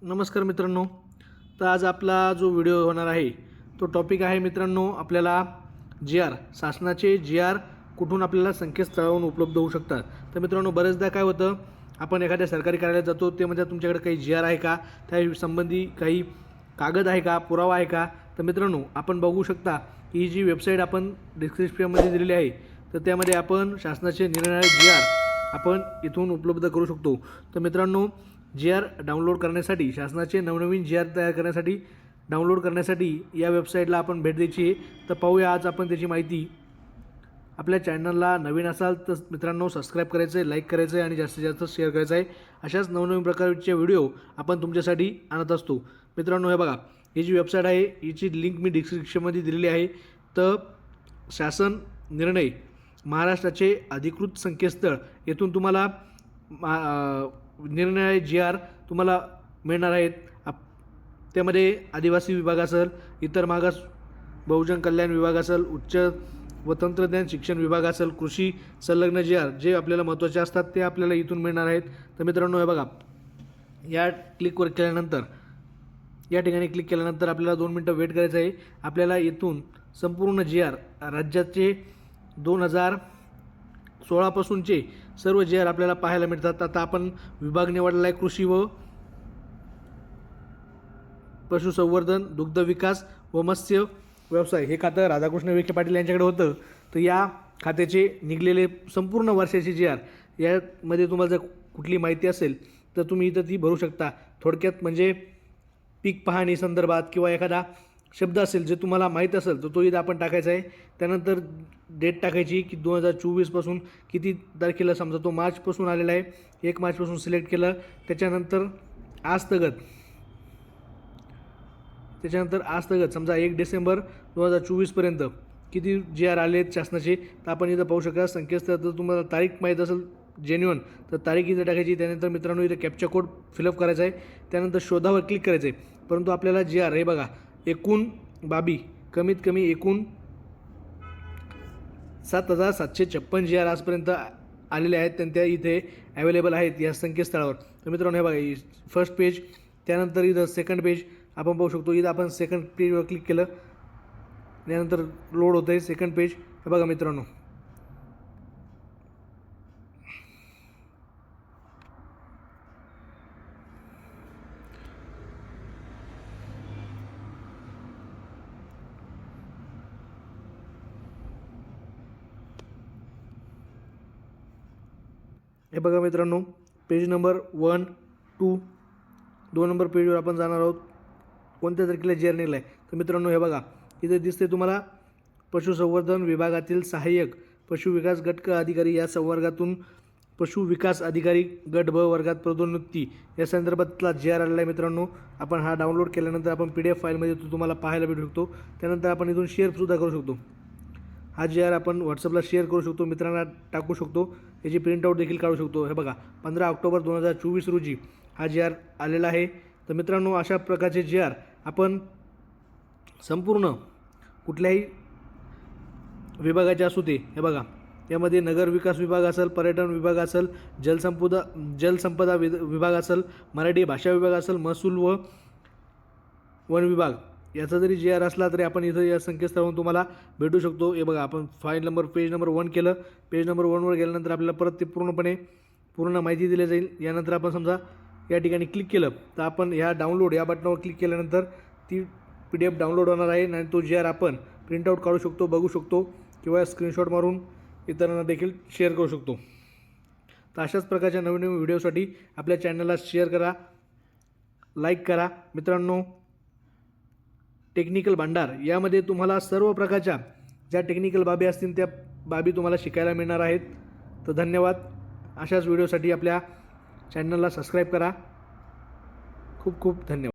नमस्कार मित्रांनो. तर आज आपला जो व्हिडिओ होणार आहे तो टॉपिक आहे मित्रांनो, आपल्याला शासनाचे जी आर कुठून आपल्याला संकेतस्थळावरून उपलब्ध होऊ शकतात. तर मित्रांनो, बरेचदा काय होतं, आपण एखाद्या सरकारी कार्यालयात जातो, ते म्हणजे तुमच्याकडे काही जी.आर. आहे का, त्या संबंधी काही कागद आहे का, पुरावा आहे का. तर मित्रांनो, आपण बघू शकता की ही जी वेबसाईट आपण डिस्क्रिप्शनमध्ये दिलेली आहे, तर त्यामध्ये आपण शासनाचे निरनिराळे जी.आर. आपण इथून उपलब्ध करू शकतो. तर मित्रांनो, जी.आर. डाउनलोड करण्यासाठी, शासनाचे नवनवीन जी.आर. तयार करण्यासाठी, डाउनलोड करण्यासाठी या वेबसाईटला आपण भेट द्यायची आहे. तर पाहूया आज आपण त्याची माहिती. आपल्या चॅनलला नवीन असाल तर मित्रांनो सबस्क्राईब करायचं आहे, लाईक करायचं आहे आणि जास्तीत जास्त शेअर करायचं आहे. अशाच नवनवीन प्रकारचे व्हिडिओ आपण तुमच्यासाठी आणत असतो. मित्रांनो, हे बघा, ही जी वेबसाईट आहे हिची लिंक मी डिस्क्रिप्शनमध्ये दिलेली आहे. तर शासन निर्णय, महाराष्ट्राचे अधिकृत संकेतस्थळ, येथून तुम्हाला निरनिराळे जी.आर. तुम्हाला मिळणार आहेत. त्यामध्ये आदिवासी विभाग असेल, इतर मागास बहुजन कल्याण विभाग असेल, उच्च व तंत्रज्ञान शिक्षण विभाग असेल, कृषी संलग्न जी.आर. जे आपल्याला महत्त्वाचे असतात ते आपल्याला इथून मिळणार आहेत. तर मित्रांनो, हे बघा, या ठिकाणी क्लिक केल्यानंतर आपल्याला 2 मिनटं वेट करायचं आहे. आपल्याला इथून संपूर्ण जी.आर. राज्याचे 2016 पासूनचे सर्व जी.आर. आपल्याला पाहायला मिळतात. आता आपण विभाग निवडला आहे कृषी व पशुसंवर्धन, दुग्ध विकास व मत्स्य व्यवसाय. हे खातं राधाकृष्ण विखे पाटील यांच्याकडे होतं. तर या खात्याचे निघलेले संपूर्ण वर्षाचे जी.आर. यामध्ये तुम्हाला जर कुठली माहिती असेल तर तुम्ही इथं ती भरू शकता. थोडक्यात म्हणजे पीक पाहणी संदर्भात किंवा एखादा शब्द असेल जे तुम्हाला माहीत असेल तर तो इथं आपण टाकायचा आहे. त्यानंतर डेट टाकायची की 2024 पासून किती तारखेला, समजा तो मार्चपासून आलेला आहे, 1 मार्चपासून सिलेक्ट केलं. त्याच्यानंतर आज तगत समजा 1 डिसेंबर 2024पर्यंत किती जी.आर. आले आहेत शासनाचे, तर आपण इथं पाहू शकता. संकेतस्थळ जर तुम्हाला तारीख माहीत असेल जेन्युअन, तर तारीख इथं टाकायची. त्यानंतर मित्रांनो, इथं कॅप्चा कोड फिलअप करायचा आहे. त्यानंतर शोधावर क्लिक करायचं आहे. परंतु आपल्याला जी.आर. हे बघा, एकूण बाबी, कमीत कमी एकूण 7,756 जी.आर. आजपर्यंत आलेले आहेत. त्या इथे अवेलेबल आहेत या संकेतस्थळावर. तर मित्रांनो, हे बघा, फर्स्ट पेज, त्यानंतर इथं सेकंड पेज आपण पाहू शकतो. इथं आपण सेकंड पेजवर क्लिक केलं, त्यानंतर लोड होतं आहे सेकंड पेज. हे बघा मित्रांनो, हे बघा मित्रांनो, पेज नंबर 1, 2, 2 नंबर पेजवर आपण जाणार आहोत. कोणत्या तारखेला जी.आर. निघाला आहे. तर मित्रांनो, हे बघा, इथे दिसते तुम्हाला पशुसंवर्धन विभागातील सहाय्यक पशुविकास गट अधिकारी या संवर्गातून पशुविकास अधिकारी गट ब वर्गात पदोन्नती या संदर्भातला जी.आर. आलेला आहे. मित्रांनो, आपण हा डाउनलोड केल्यानंतर आपण PDF फाईलमध्ये तो तुम्हाला पाहायला भेटू शकतो. त्यानंतर आपण इथून शेअरसुद्धा करू शकतो. हा जी.आर. आपण व्हॉट्सअपला शेअर करू शकतो, मित्रांना टाकू शकतो, याची प्रिंटआउट देखील काढू शकतो. हे बघा, 15 ऑक्टोबर 2024 रोजी हा जी.आर. आलेला आहे. तर मित्रांनो, अशा प्रकारचे जी.आर. आपण संपूर्ण कुठल्याही विभागाचे असू ते, हे बघा, यामध्ये नगर विकास विभाग असेल, पर्यटन विभाग असेल, जलसंपदा विभाग असेल, मराठी भाषा विभाग असेल, महसूल व वन विभाग याचा जरी जी.आर. असला तरी आपण इथं या संकेतस्थळावरून तुम्हाला भेटू शकतो. हे बघा, आपण पेज नंबर 1 केलं. पेज नंबर 1वर गेल्यानंतर आपल्याला परत ते पूर्ण माहिती दिली जाईल. यानंतर आपण समजा या ठिकाणी क्लिक केलं तर आपण ह्या डाउनलोड या बटनावर क्लिक केल्यानंतर ती PDF डाउनलोड होणार आहे आणि तो जी.आर. आपण प्रिंटआउट काढू शकतो, बघू शकतो किंवा स्क्रीनशॉट मारून इतरांना देखील शेअर करू शकतो. तर अशाच प्रकारच्या नवीन व्हिडिओसाठी आपल्या चॅनलला शेअर करा, लाईक करा. मित्रांनो, टेक्निकल भांडार यामध्ये तुम्हाला सर्व प्रकारच्या ज्या टेक्निकल बाबी असतील त्या बाबी तुम्हाला शिकायला मिळणार आहेत. तर धन्यवाद. अशाच व्हिडिओसाठी आपल्या चॅनलला सबस्क्राईब करा. खूप खूप धन्यवाद.